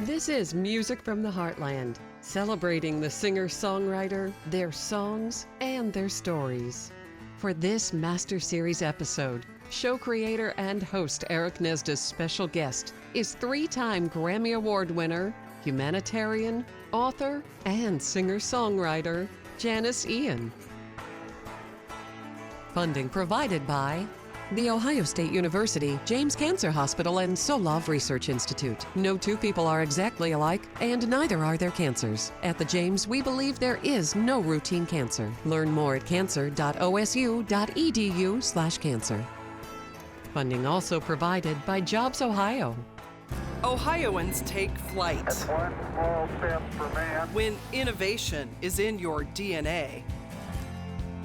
This is Music from the Heartland, celebrating the singer-songwriter, their songs, and their stories. For this Master Series episode, show creator and host Eric Gnezda's special guest is three-time Grammy Award winner, humanitarian, author, and singer-songwriter Janis Ian. Funding provided by The Ohio State University, James Cancer Hospital, and Solove Research Institute. No two people are exactly alike, and neither are their cancers. At the James, we believe there is no routine cancer. Learn more at cancer.osu.edu/cancer. Funding also provided by Jobs Ohio. Ohioans take flight. That's one small step for man. When innovation is in your DNA,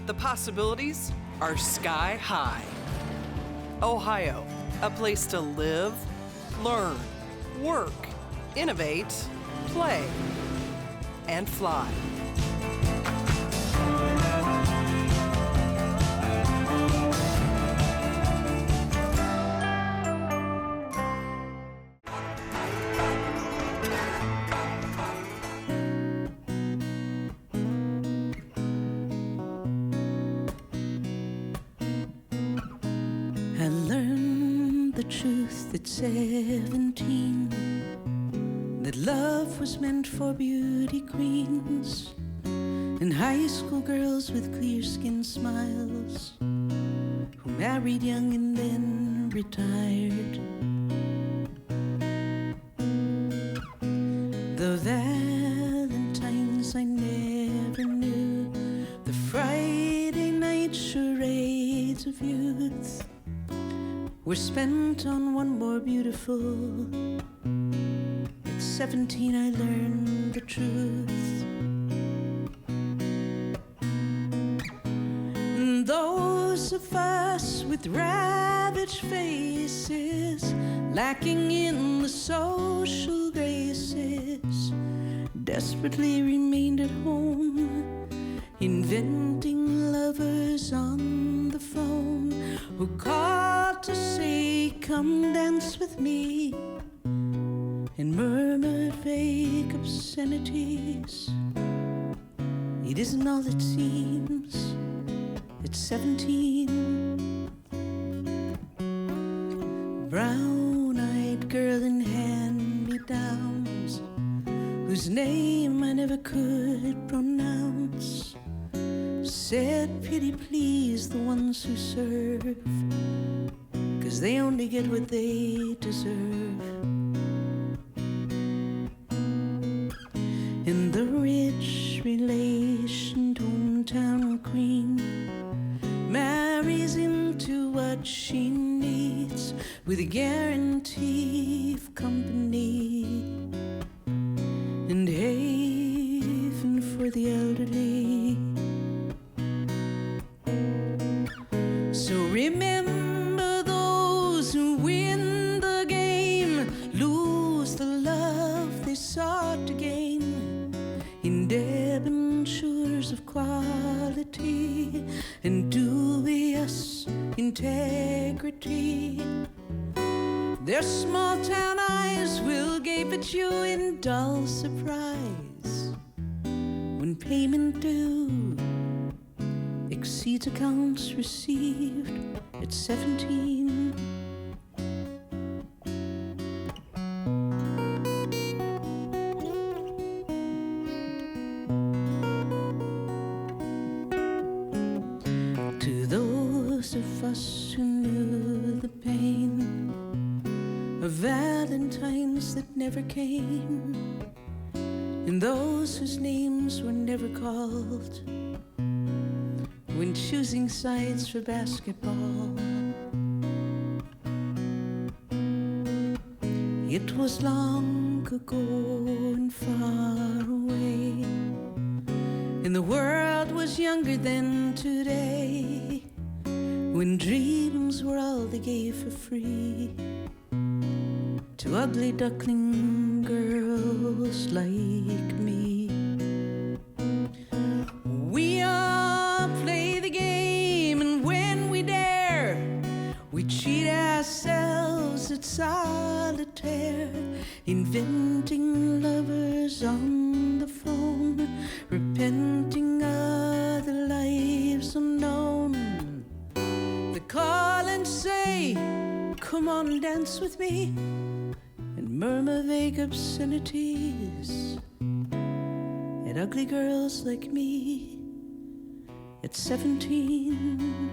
the possibilities are sky high. Ohio, a place to live, learn, work, innovate, play, and fly. I learned the truth at 17, that love was meant for beauty queens and high school girls with clear skin smiles who married young and then retired. The Valentines I never knew, the Friday night charades of youth were spent on one more beautiful. At 17 I learned the truth. And those of us with ravaged faces, lacking in the social graces, desperately remained at home, inventing lovers on the phone who called to say, "Come dance with me," and murmured vague obscenities. It isn't all it seems at 17. Brown-eyed girl in hand-me-downs, whose name I never could pronounce, said, "Pity please the ones who serve, 'cause they only get what they deserve." And the rich relationed hometown queen marries into what she needs with a guarantee of company and haven for the elderly. So remember those who win the game lose the love they sought to gain in debentures of quality and dubious integrity. Their small town eyes will gape at you in dull surprise when payment due exceeds accounts received at 17. To those of us who knew the pain of Valentines that never came, and those whose names were never called when choosing sides for basketball, it was long ago and far away, and the world was younger than today, when dreams were all they gave for free to ugly duckling girls like me. We all play the game, and when we dare, we cheat ourselves desert solitaire, inventing lovers on the phone, repenting other lives unknown. They call and say, come on and dance with me, and murmur vague obscenities at ugly girls like me at 17.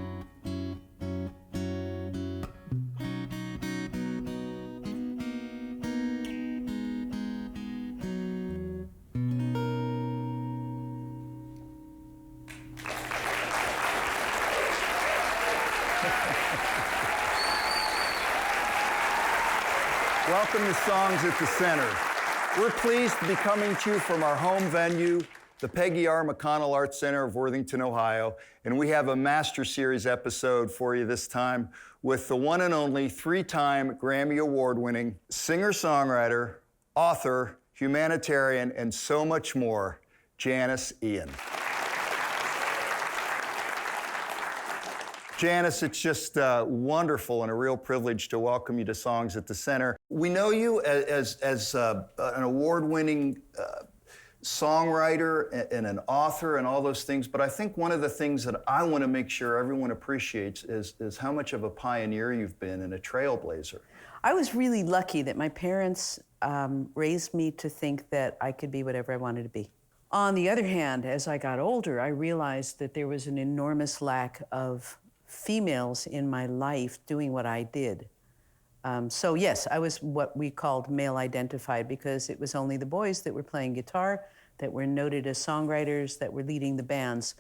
Welcome to Songs at the Center. We're pleased to be coming to you from our home venue, the Peggy R. McConnell Arts Center of Worthington, Ohio, and we have a Master Series episode for you this time with the one and only three-time Grammy Award-winning singer-songwriter, author, humanitarian, and so much more, Janis Ian. Janis, it's just wonderful and a real privilege to welcome you to Songs at the Center. We know you as an award-winning songwriter and an author and all those things, but I think one of the things that I want to make sure everyone appreciates is how much of a pioneer you've been and a trailblazer. I was really lucky that my parents raised me to think that I could be whatever I wanted to be. On the other hand, as I got older, I realized that there was an enormous lack of females in my life doing what I did. So yes, I was what we called male identified because it was only the boys that were playing guitar, that were noted as songwriters, that were leading the bands.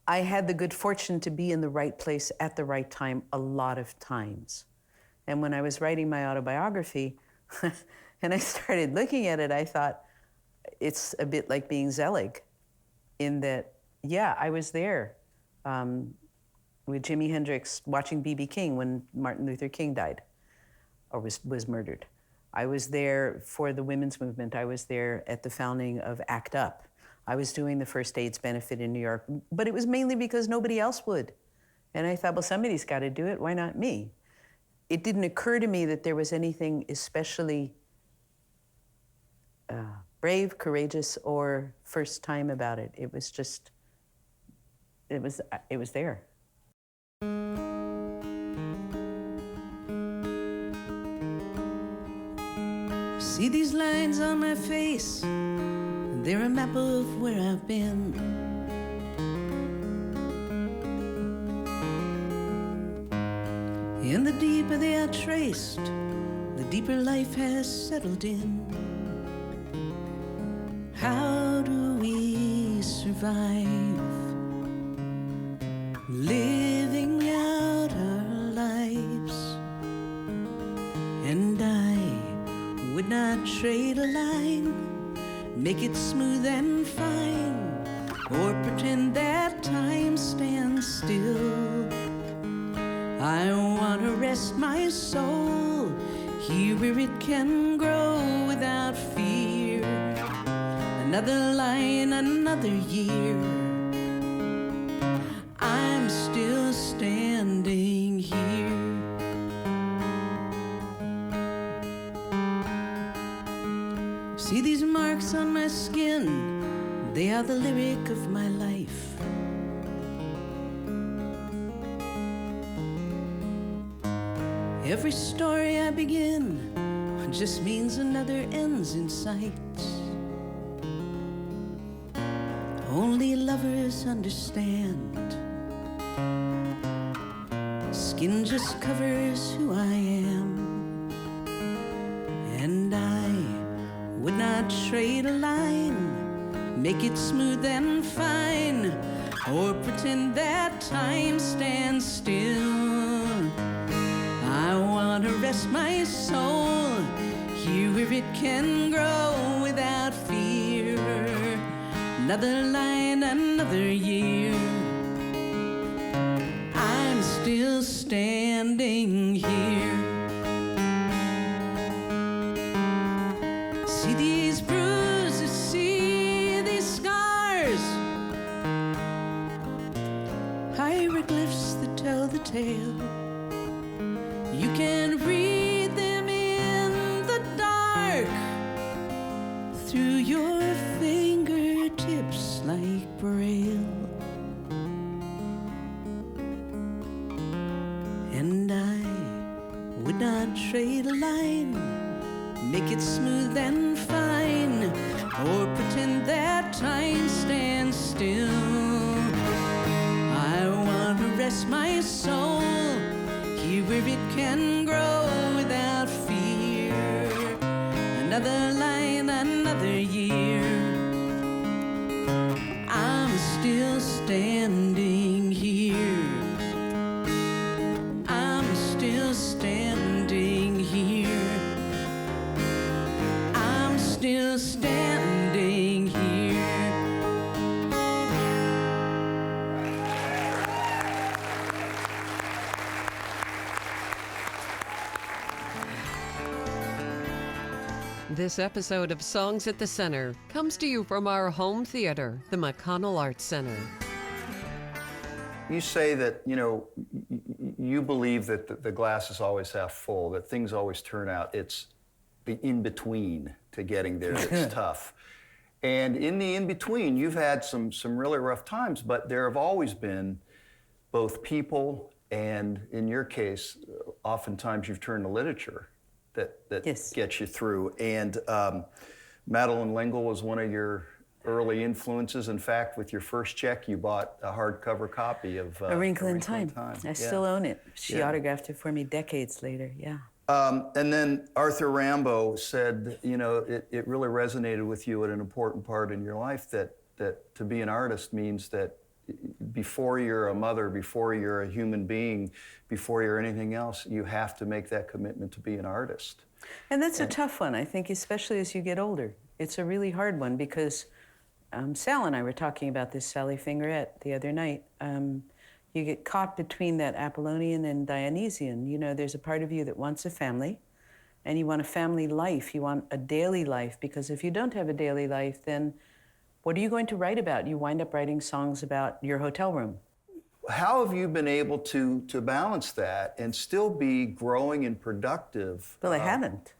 I had the good fortune to be in the right place at the right time a lot of times. And when I was writing my autobiography, and I started looking at it, I thought, it's a bit like being Zelig, in that, yeah, I was there with Jimi Hendrix watching B.B. King when Martin Luther King died, or was murdered. I was there for the women's movement. I was there at the founding of ACT UP. I was doing the first AIDS benefit in New York, but it was mainly because nobody else would. And I thought, well, somebody's got to do it. Why not me? It didn't occur to me that there was anything especially brave, courageous, or first time about it. It was just, it was there. See these lines on my face, they're a map of where I've been. And the deeper they are traced, the deeper life has settled in. How do we survive living out our lives? And I would not trade a line, make it smooth and fine, or pretend that time stands still. I want to rest my soul here where it can grow without fear. Another line, another year, I'm still standing here. See these marks on my skin, they are the lyric of my life. Every story I begin just means another ends in sight. Only lovers understand. Skin just covers who I am. And I would not trade a line, make it smooth and fine, or pretend that time stands still. I want to rest my soul here where it can grow without fear. Another line, another year, I'm still standing here. See these bruises, see these scars, hieroglyphs that tell the tale. You can read them straight line, make it smooth and fine, or pretend that time stands still. I want to rest my soul here where it can grow without fear. Another line, another year, I'm still standing here. I'm still standing here. I'm still standing here. This episode of Songs at the Center comes to you from our home theater, the McConnell Arts Center. You say that, you believe that the glass is always half full, that things always turn out. It's the in-between to getting there that's tough. And in the in-between, you've had some really rough times, but there have always been both people and, in your case, oftentimes you've turned to literature that Yes. gets you through. And Madeleine L'Engle was one of your early influences. In fact, with your first check, you bought a hardcover copy of A Wrinkle in Time. I still own it. She Yeah. autographed it for me decades later, yeah. And then Arthur Rimbaud said, it really resonated with you at an important part in your life that to be an artist means that before you're a mother, before you're a human being, before you're anything else, you have to make that commitment to be an artist. And that's a tough one, I think, especially as you get older. It's a really hard one because Sal and I were talking about this, Sally Fingerette, the other night. You get caught between that Apollonian and Dionysian. There's a part of you that wants a family, and you want a family life. You want a daily life, because if you don't have a daily life, then what are you going to write about? You wind up writing songs about your hotel room. How have you been able to balance that and still be growing and productive? Well, I haven't.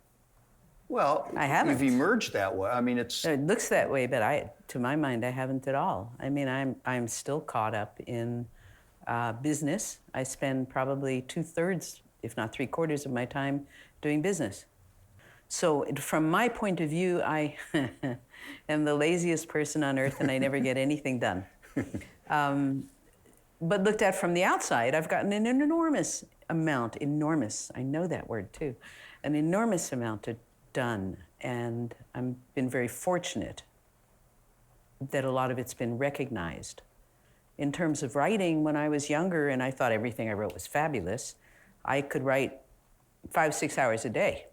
Well, I haven't. You've emerged that way. I mean, it's... It looks that way, but to my mind, I haven't at all. I mean, I'm still caught up in business. I spend probably 2/3, if not 3/4 of my time doing business. So from my point of view, I am the laziest person on earth, and I never get anything done. But looked at from the outside, I've gotten an enormous amount, I know that word too, an enormous amount done. And I've been very fortunate that a lot of it's been recognized. In terms of writing, when I was younger and I thought everything I wrote was fabulous, I could write 5-6 hours a day.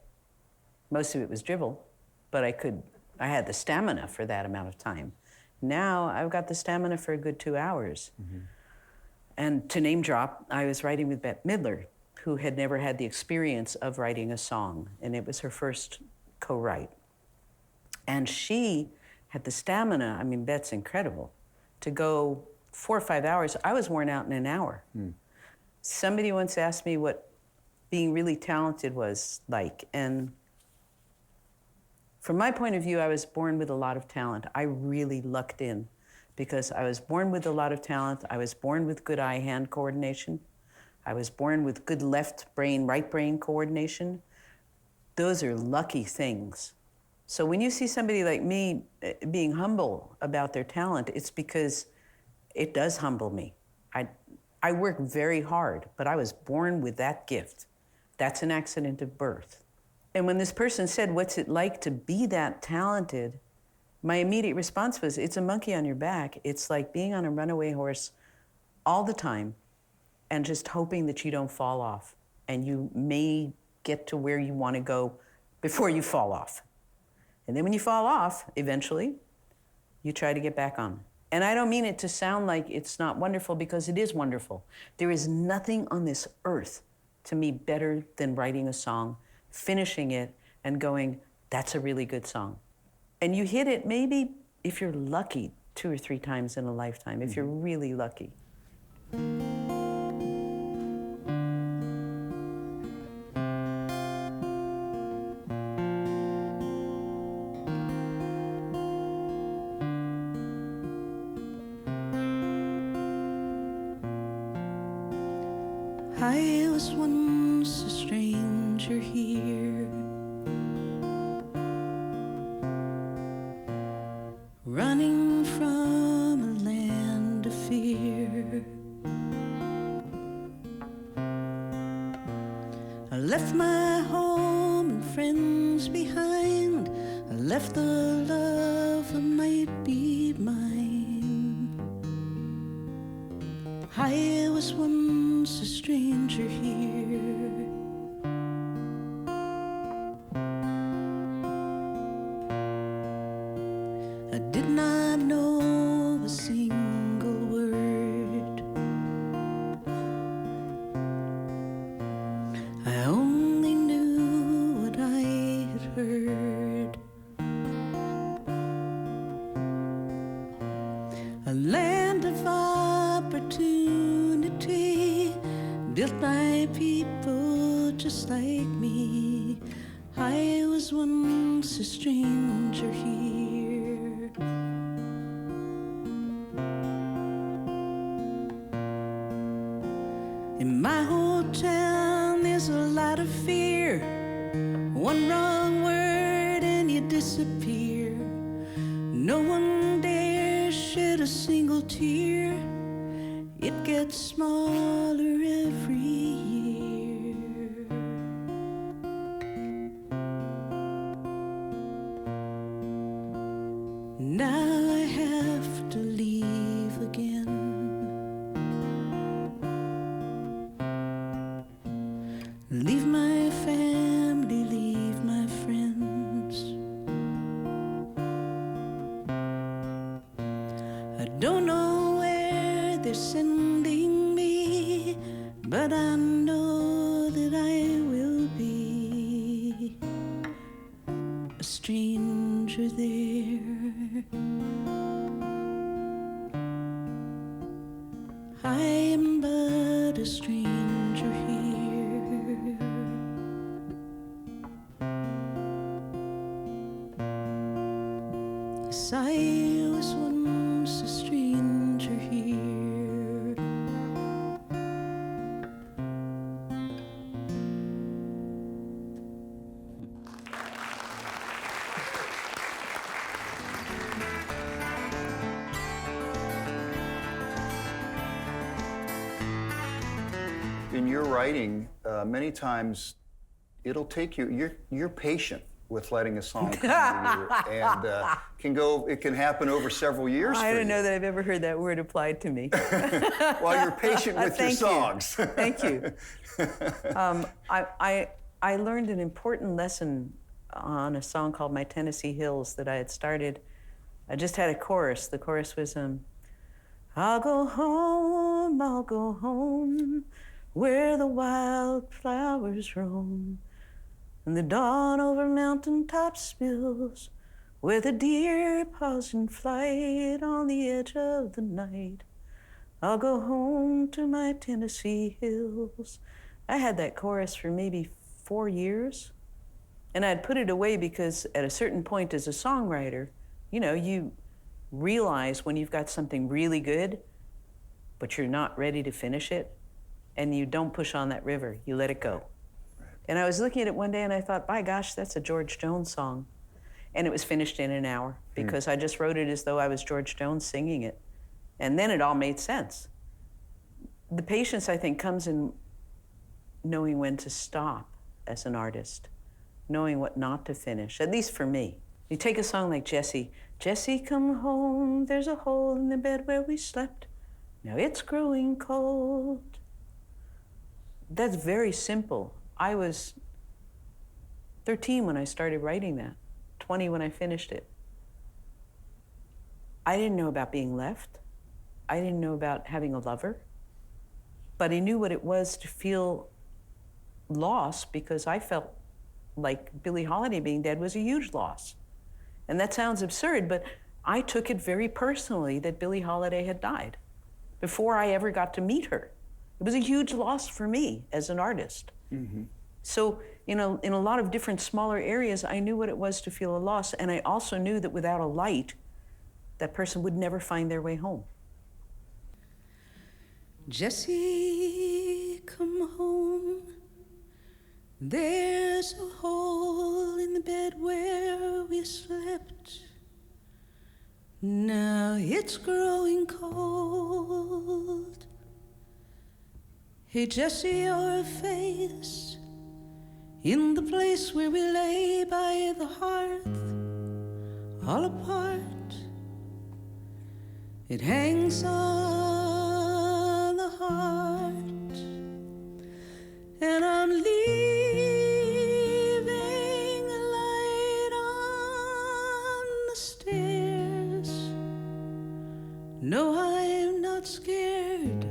Most of it was drivel, but I had the stamina for that amount of time. Now I've got the stamina for a good 2 hours. Mm-hmm. And to name drop, I was writing with Bette Midler, who had never had the experience of writing a song, and it was her first co-write. And she had the stamina, I mean, Bette's incredible, to go 4 or 5 hours. I was worn out in an hour. Mm. Somebody once asked me what being really talented was like, and from my point of view, I was born with a lot of talent. I really lucked in because I was born with a lot of talent. I was born with good eye-hand coordination. I was born with good left brain, right brain coordination. Those are lucky things. So when you see somebody like me being humble about their talent, it's because it does humble me. I work very hard, but I was born with that gift. That's an accident of birth. And when this person said, what's it like to be that talented? My immediate response was, it's a monkey on your back. It's like being on a runaway horse all the time and just hoping that you don't fall off. And you may get to where you want to go before you fall off. And then when you fall off, eventually, you try to get back on. And I don't mean it to sound like it's not wonderful, because it is wonderful. There is nothing on this earth, to me, better than writing a song, finishing it, and going, that's a really good song. And you hit it maybe, if you're lucky, 2 or 3 times in a lifetime, if you're really lucky. I was once a stranger stranger here, running from a land of fear. I left my home and friends behind. I left the love that might be mine. I was once a stranger here. I did not know a single word. I only knew what I had heard. A land of opportunity, built by people just like me. I was once a stranger here. In my old town, there's a lot of fear. One wrong word and you disappear. No one dares shed a single tear. It gets smaller every year. Now I have to leave again. Leave my family, leave my friends. I don't know where they're sending me, but I know that I will be a stranger there. I am but a stranger here. Yes, I was once a stranger here. In your writing, many times it'll take you, you're patient with letting a song come to you, and it can happen over several years I for don't you. know that I've ever heard that word applied to me. Well, you're patient with your Thank you. songs. Thank you. I learned an important lesson on a song called My Tennessee Hills that I had started. I just had a chorus. The chorus was, I'll go home, where the wildflowers roam, and the dawn over mountain tops spills, where the deer pause in flight on the edge of the night. I'll go home to my Tennessee hills. I had that chorus for maybe 4 years, and I'd put it away because at a certain point as a songwriter, you realize when you've got something really good, but you're not ready to finish it, and you don't push on that river, you let it go. Right. And I was looking at it one day and I thought, by gosh, that's a George Jones song. And it was finished in an hour because I just wrote it as though I was George Jones singing it. And then it all made sense. The patience, I think, comes in knowing when to stop as an artist, knowing what not to finish, at least for me. You take a song like Jessie. Jessie, come home, there's a hole in the bed where we slept. Now it's growing cold. That's very simple. I was 13 when I started writing that, 20 when I finished it. I didn't know about being left. I didn't know about having a lover. But I knew what it was to feel lost because I felt like Billie Holiday being dead was a huge loss. And that sounds absurd, but I took it very personally that Billie Holiday had died before I ever got to meet her. It was a huge loss for me as an artist. Mm-hmm. So, in a lot of different smaller areas, I knew what it was to feel a loss, and I also knew that without a light, that person would never find their way home. Jessie, come home. There's a hole in the bed where we slept. Now it's growing cold. Hey, Jesse, your face in the place where we lay by the hearth, all apart. It hangs on the heart, and I'm leaving a light on the stairs. No, I'm not scared.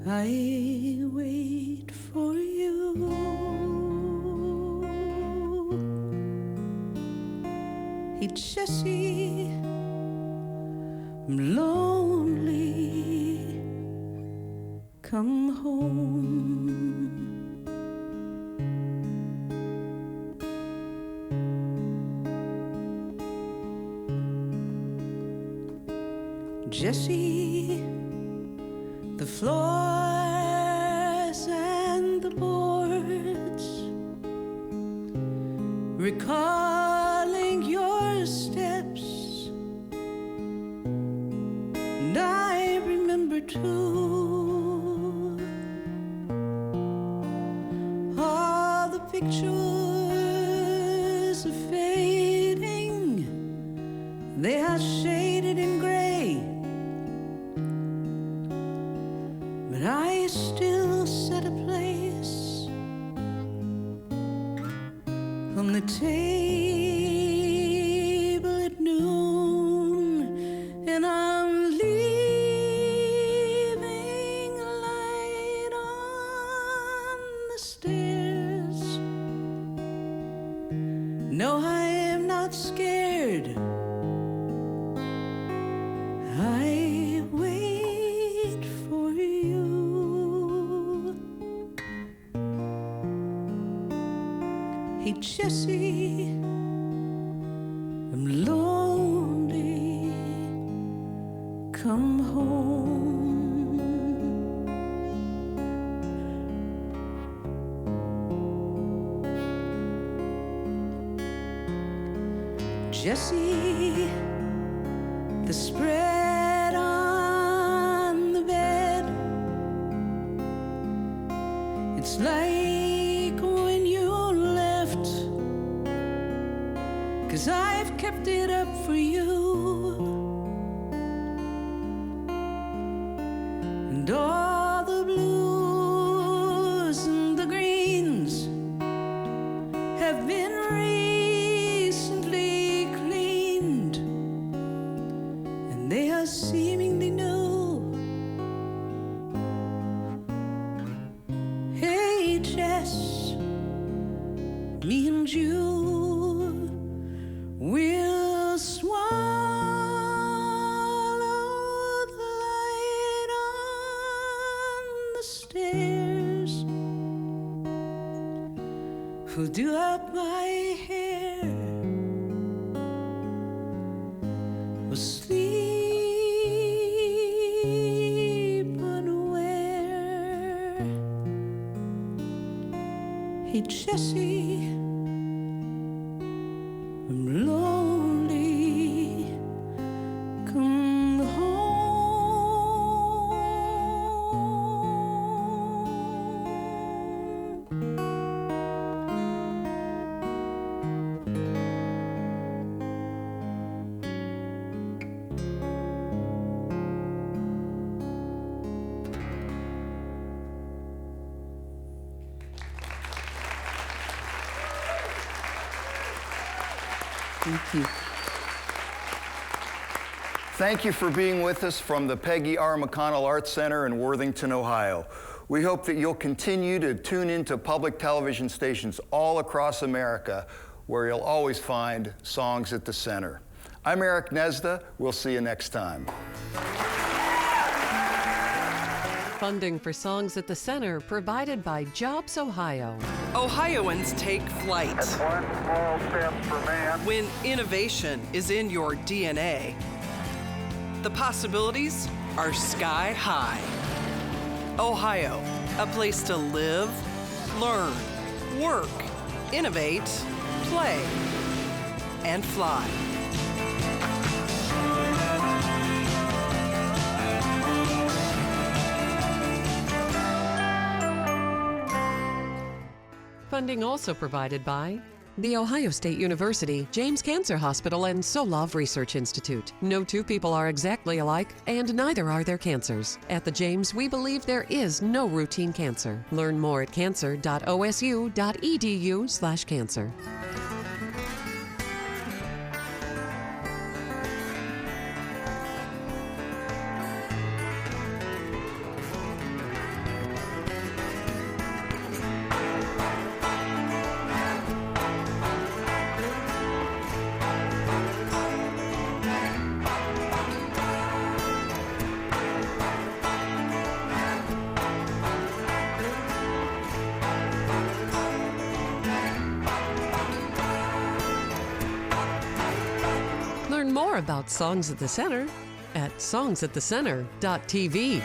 I wait for you. Hey, Jesse, I'm lonely. Come home. Jesse, the floors and the boards, recalling your steps, and I remember too all the pictures are fading, they are shaded in gray, but I still set a place on the table at noon, and I'm leaving a light on the stairs. No, I am not scared. I wait for you. Hey, Jesse, I'm lonely. Come home. Jesse, the spread on the bed, it's like when you left, 'cause I've kept it up for you, and all the blues and the greens have been recently cleaned, and they are seemingly new. Hey, Jess, me and you will swallow the light on the stairs. We'll do up my hair. We'll sleep unaware. Hey, Jesse, I'm lonely. Come Thank you. Thank you for being with us from the Peggy R. McConnell Arts Center in Worthington, Ohio. We hope that you'll continue to tune into public television stations all across America, where you'll always find Songs at the Center. I'm Eric Gnezda. We'll see you next time. Funding for Songs at the Center provided by Jobs Ohio. Ohioans take flight. One small step for man. When innovation is in your DNA, the possibilities are sky high. Ohio, a place to live, Learn, work, innovate, play, and fly. Funding also provided by The Ohio State University, James Cancer Hospital, and Solove Research Institute. No two people are exactly alike, and neither are their cancers. At the James, we believe there is no routine cancer. Learn more at cancer.osu.edu/cancer. Learn more about Songs at the Center at songsatthecenter.tv.